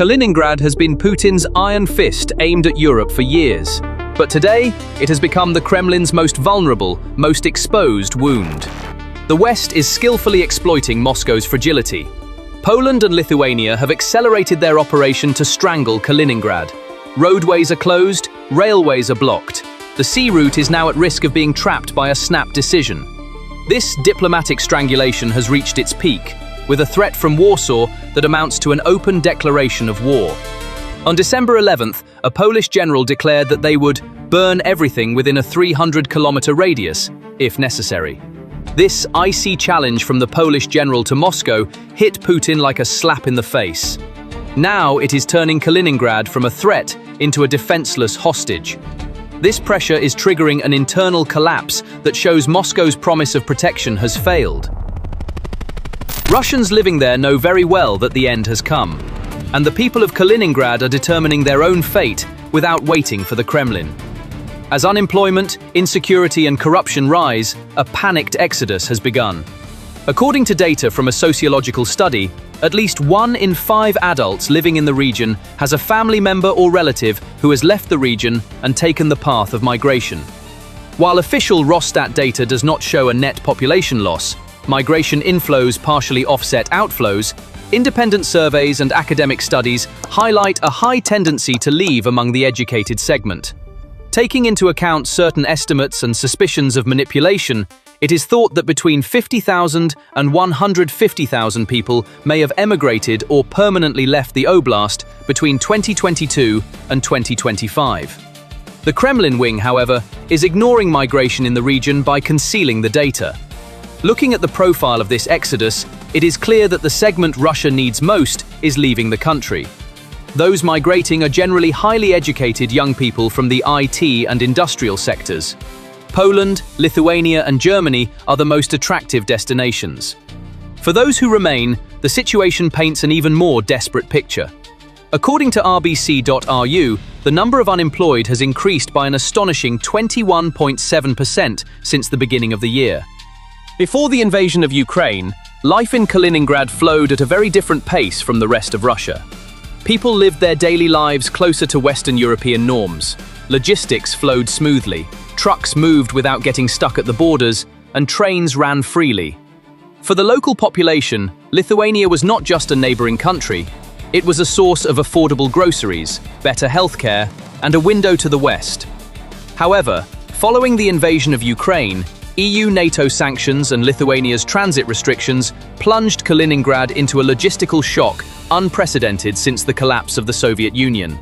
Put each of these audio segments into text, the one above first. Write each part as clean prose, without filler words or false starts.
Kaliningrad has been Putin's iron fist aimed at Europe for years. But today, it has become the Kremlin's most vulnerable, most exposed wound. The West is skillfully exploiting Moscow's fragility. Poland and Lithuania have accelerated their operation to strangle Kaliningrad. Roadways are closed, railways are blocked. The sea route is now at risk of being trapped by a snap decision. This diplomatic strangulation has reached its peak, with a threat from Warsaw that amounts to an open declaration of war. On December 11th, a Polish general declared that they would burn everything within a 300-kilometer radius, if necessary. This icy challenge from the Polish general to Moscow hit Putin like a slap in the face. Now it is turning Kaliningrad from a threat into a defenseless hostage. This pressure is triggering an internal collapse that shows Moscow's promise of protection has failed. Russians living there know very well that the end has come, and the people of Kaliningrad are determining their own fate without waiting for the Kremlin. As unemployment, insecurity and corruption rise, a panicked exodus has begun. According to data from a sociological study, at least 1 in 5 adults living in the region has a family member or relative who has left the region and taken the path of migration. While official Rosstat data does not show a net population loss, migration inflows partially offset outflows, independent surveys and academic studies highlight a high tendency to leave among the educated segment. Taking into account certain estimates and suspicions of manipulation, it is thought that between 50,000 and 150,000 people may have emigrated or permanently left the oblast between 2022 and 2025. The Kremlin wing, however, is ignoring migration in the region by concealing the data. Looking at the profile of this exodus, it is clear that the segment Russia needs most is leaving the country. Those migrating are generally highly educated young people from the IT and industrial sectors. Poland, Lithuania and Germany are the most attractive destinations. For those who remain, the situation paints an even more desperate picture. According to rbc.ru, the number of unemployed has increased by an astonishing 21.7% since the beginning of the year. Before the invasion of Ukraine, life in Kaliningrad flowed at a very different pace from the rest of Russia. People lived their daily lives closer to Western European norms. Logistics flowed smoothly, trucks moved without getting stuck at the borders, and trains ran freely. For the local population, Lithuania was not just a neighboring country. It was a source of affordable groceries, better healthcare, and a window to the West. However, following the invasion of Ukraine, EU-NATO sanctions and Lithuania's transit restrictions plunged Kaliningrad into a logistical shock unprecedented since the collapse of the Soviet Union.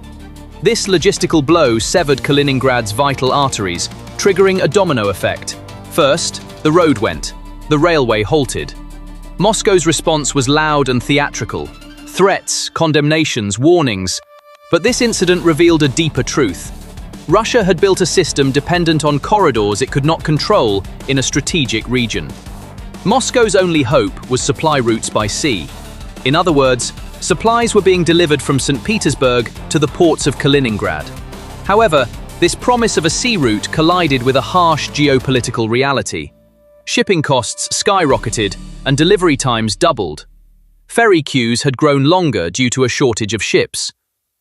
This logistical blow severed Kaliningrad's vital arteries, triggering a domino effect. First, the road went. The railway halted. Moscow's response was loud and theatrical. Threats, condemnations, warnings. But this incident revealed a deeper truth. Russia had built a system dependent on corridors it could not control in a strategic region. Moscow's only hope was supply routes by sea. In other words, supplies were being delivered from St. Petersburg to the ports of Kaliningrad. However, this promise of a sea route collided with a harsh geopolitical reality. Shipping costs skyrocketed and delivery times doubled. Ferry queues had grown longer due to a shortage of ships.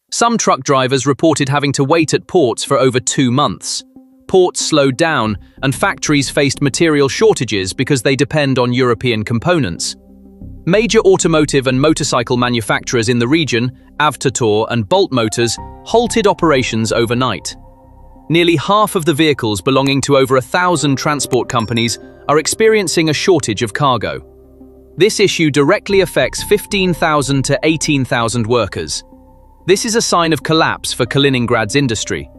Some truck drivers reported having to wait at ports for over 2 months. Ports slowed down, and factories faced material shortages because they depend on European components. Major automotive and motorcycle manufacturers in the region, Avtotor and Bolt Motors, halted operations overnight. Nearly half of the vehicles belonging to over 1,000 transport companies are experiencing a shortage of cargo. This issue directly affects 15,000 to 18,000 workers. This is a sign of collapse for Kaliningrad's industry.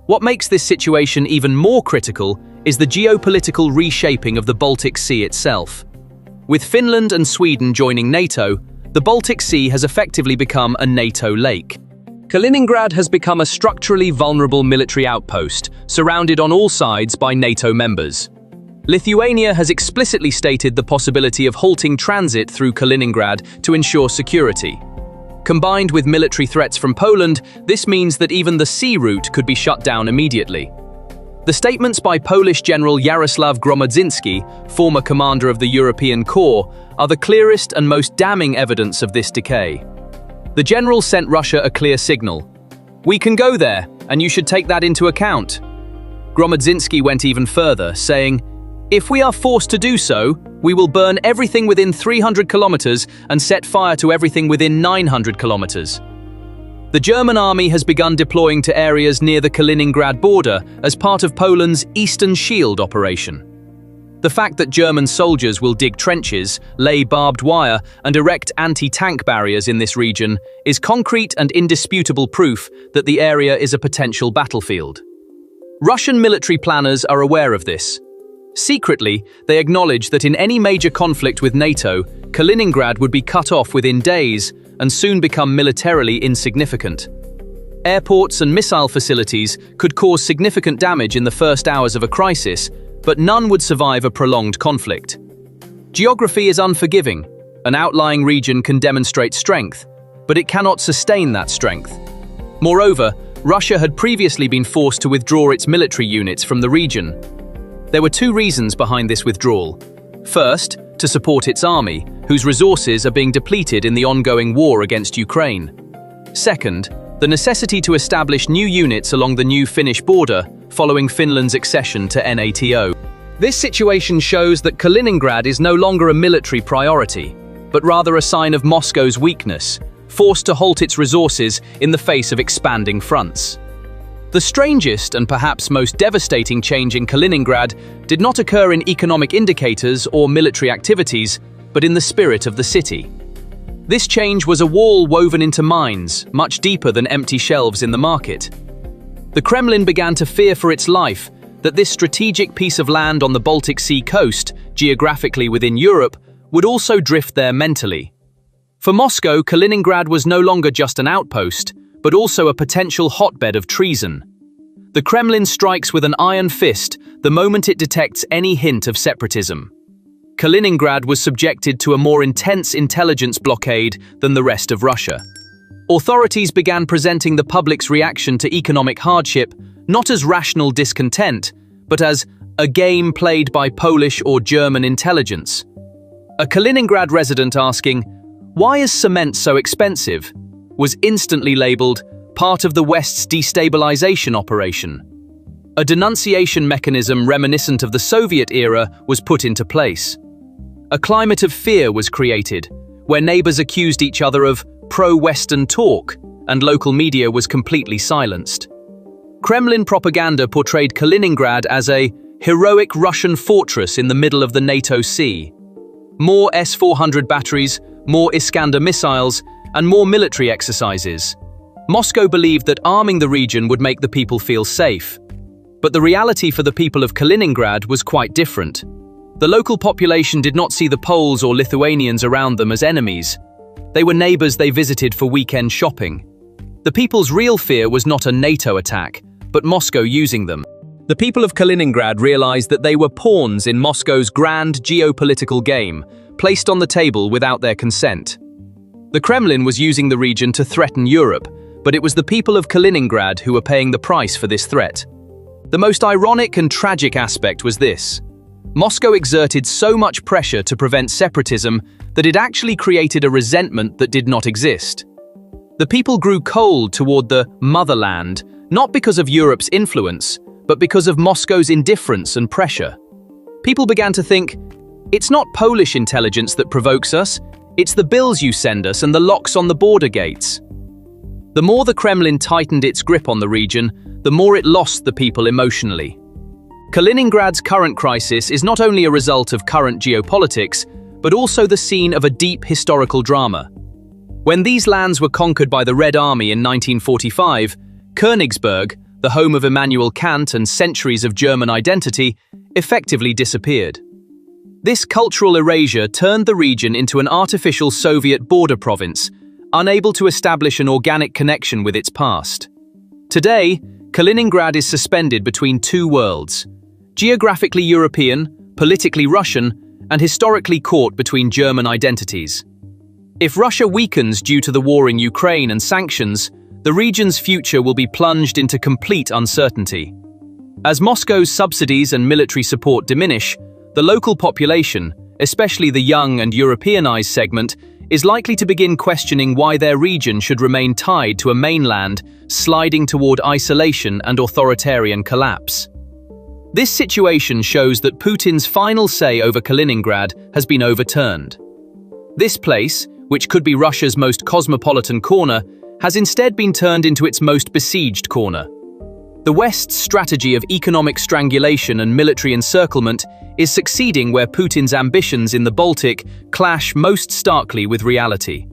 What makes this situation even more critical is the geopolitical reshaping of the Baltic Sea itself. With Finland and Sweden joining NATO, the Baltic Sea has effectively become a NATO lake. Kaliningrad has become a structurally vulnerable military outpost, surrounded on all sides by NATO members. Lithuania has explicitly stated the possibility of halting transit through Kaliningrad to ensure security. Combined with military threats from Poland, this means that even the sea route could be shut down immediately. The statements by Polish General Jarosław Gromadzynski, former commander of the European Corps, are the clearest and most damning evidence of this decay. The general sent Russia a clear signal. "We can go there, and you should take that into account." Gromodzinski went even further, saying, "If we are forced to do so, we will burn everything within 300 kilometers and set fire to everything within 900 kilometers." The German army has begun deploying to areas near the Kaliningrad border as part of Poland's Eastern Shield operation. The fact that German soldiers will dig trenches, lay barbed wire, and erect anti-tank barriers in this region is concrete and indisputable proof that the area is a potential battlefield. Russian military planners are aware of this. Secretly, they acknowledge that in any major conflict with NATO, Kaliningrad would be cut off within days and soon become militarily insignificant. Airports and missile facilities could cause significant damage in the first hours of a crisis, but none would survive a prolonged conflict. Geography is unforgiving. An outlying region can demonstrate strength, but it cannot sustain that strength. Moreover, Russia had previously been forced to withdraw its military units from the region. There were two reasons behind this withdrawal. First, to support its army, whose resources are being depleted in the ongoing war against Ukraine. Second, the necessity to establish new units along the new Finnish border following Finland's accession to NATO. This situation shows that Kaliningrad is no longer a military priority, but rather a sign of Moscow's weakness, forced to halt its resources in the face of expanding fronts. The strangest and perhaps most devastating change in Kaliningrad did not occur in economic indicators or military activities, but in the spirit of the city. This change was a wall woven into mines, much deeper than empty shelves in the market. The Kremlin began to fear for its life that this strategic piece of land on the Baltic Sea coast, geographically within Europe, would also drift there mentally. For Moscow, Kaliningrad was no longer just an outpost, but also a potential hotbed of treason. The Kremlin strikes with an iron fist the moment it detects any hint of separatism. Kaliningrad was subjected to a more intense intelligence blockade than the rest of Russia. Authorities began presenting the public's reaction to economic hardship not as rational discontent, but as a game played by Polish or German intelligence. A Kaliningrad resident asking, "Why is cement so expensive?" was instantly labeled part of the West's destabilization operation. A denunciation mechanism reminiscent of the Soviet era was put into place. A climate of fear was created, where neighbors accused each other of pro-Western talk, and local media was completely silenced. Kremlin propaganda portrayed Kaliningrad as a heroic Russian fortress in the middle of the NATO Sea. More S-400 batteries, more Iskander missiles, and more military exercises. Moscow believed that arming the region would make the people feel safe. But the reality for the people of Kaliningrad was quite different. The local population did not see the Poles or Lithuanians around them as enemies. They were neighbors they visited for weekend shopping. The people's real fear was not a NATO attack, but Moscow using them. The people of Kaliningrad realized that they were pawns in Moscow's grand geopolitical game, placed on the table without their consent. The Kremlin was using the region to threaten Europe, but it was the people of Kaliningrad who were paying the price for this threat. The most ironic and tragic aspect was this. Moscow exerted so much pressure to prevent separatism that it actually created a resentment that did not exist. The people grew cold toward the motherland, not because of Europe's influence, but because of Moscow's indifference and pressure. People began to think, "It's not Polish intelligence that provokes us, it's the bills you send us and the locks on the border gates." The more the Kremlin tightened its grip on the region, the more it lost the people emotionally. Kaliningrad's current crisis is not only a result of current geopolitics, but also the scene of a deep historical drama. When these lands were conquered by the Red Army in 1945, Königsberg, the home of Immanuel Kant and centuries of German identity, effectively disappeared. This cultural erasure turned the region into an artificial Soviet border province, unable to establish an organic connection with its past. Today, Kaliningrad is suspended between two worlds, geographically European, politically Russian, and historically caught between German identities. If Russia weakens due to the war in Ukraine and sanctions, the region's future will be plunged into complete uncertainty. As Moscow's subsidies and military support diminish, the local population, especially the young and Europeanized segment, is likely to begin questioning why their region should remain tied to a mainland sliding toward isolation and authoritarian collapse. This situation shows that Putin's final say over Kaliningrad has been overturned. This place, which could be Russia's most cosmopolitan corner, has instead been turned into its most besieged corner. The West's strategy of economic strangulation and military encirclement is succeeding where Putin's ambitions in the Baltic clash most starkly with reality.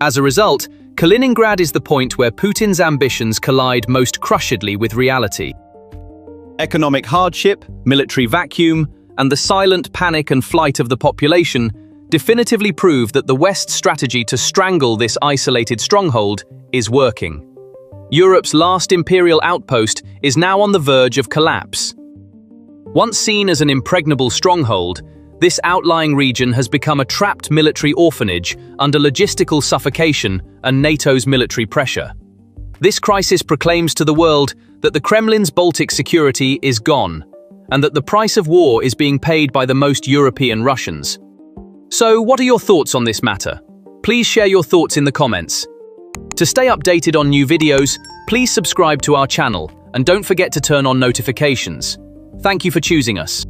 As a result, Kaliningrad is the point where Putin's ambitions collide most crushedly with reality. Economic hardship, military vacuum, and the silent panic and flight of the population definitively prove that the West's strategy to strangle this isolated stronghold is working. Europe's last imperial outpost is now on the verge of collapse. Once seen as an impregnable stronghold, this outlying region has become a trapped military orphanage under logistical suffocation and NATO's military pressure. This crisis proclaims to the world that the Kremlin's Baltic security is gone, and that the price of war is being paid by the most European Russians. So, what are your thoughts on this matter? Please share your thoughts in the comments. To stay updated on new videos, please subscribe to our channel and don't forget to turn on notifications. Thank you for choosing us.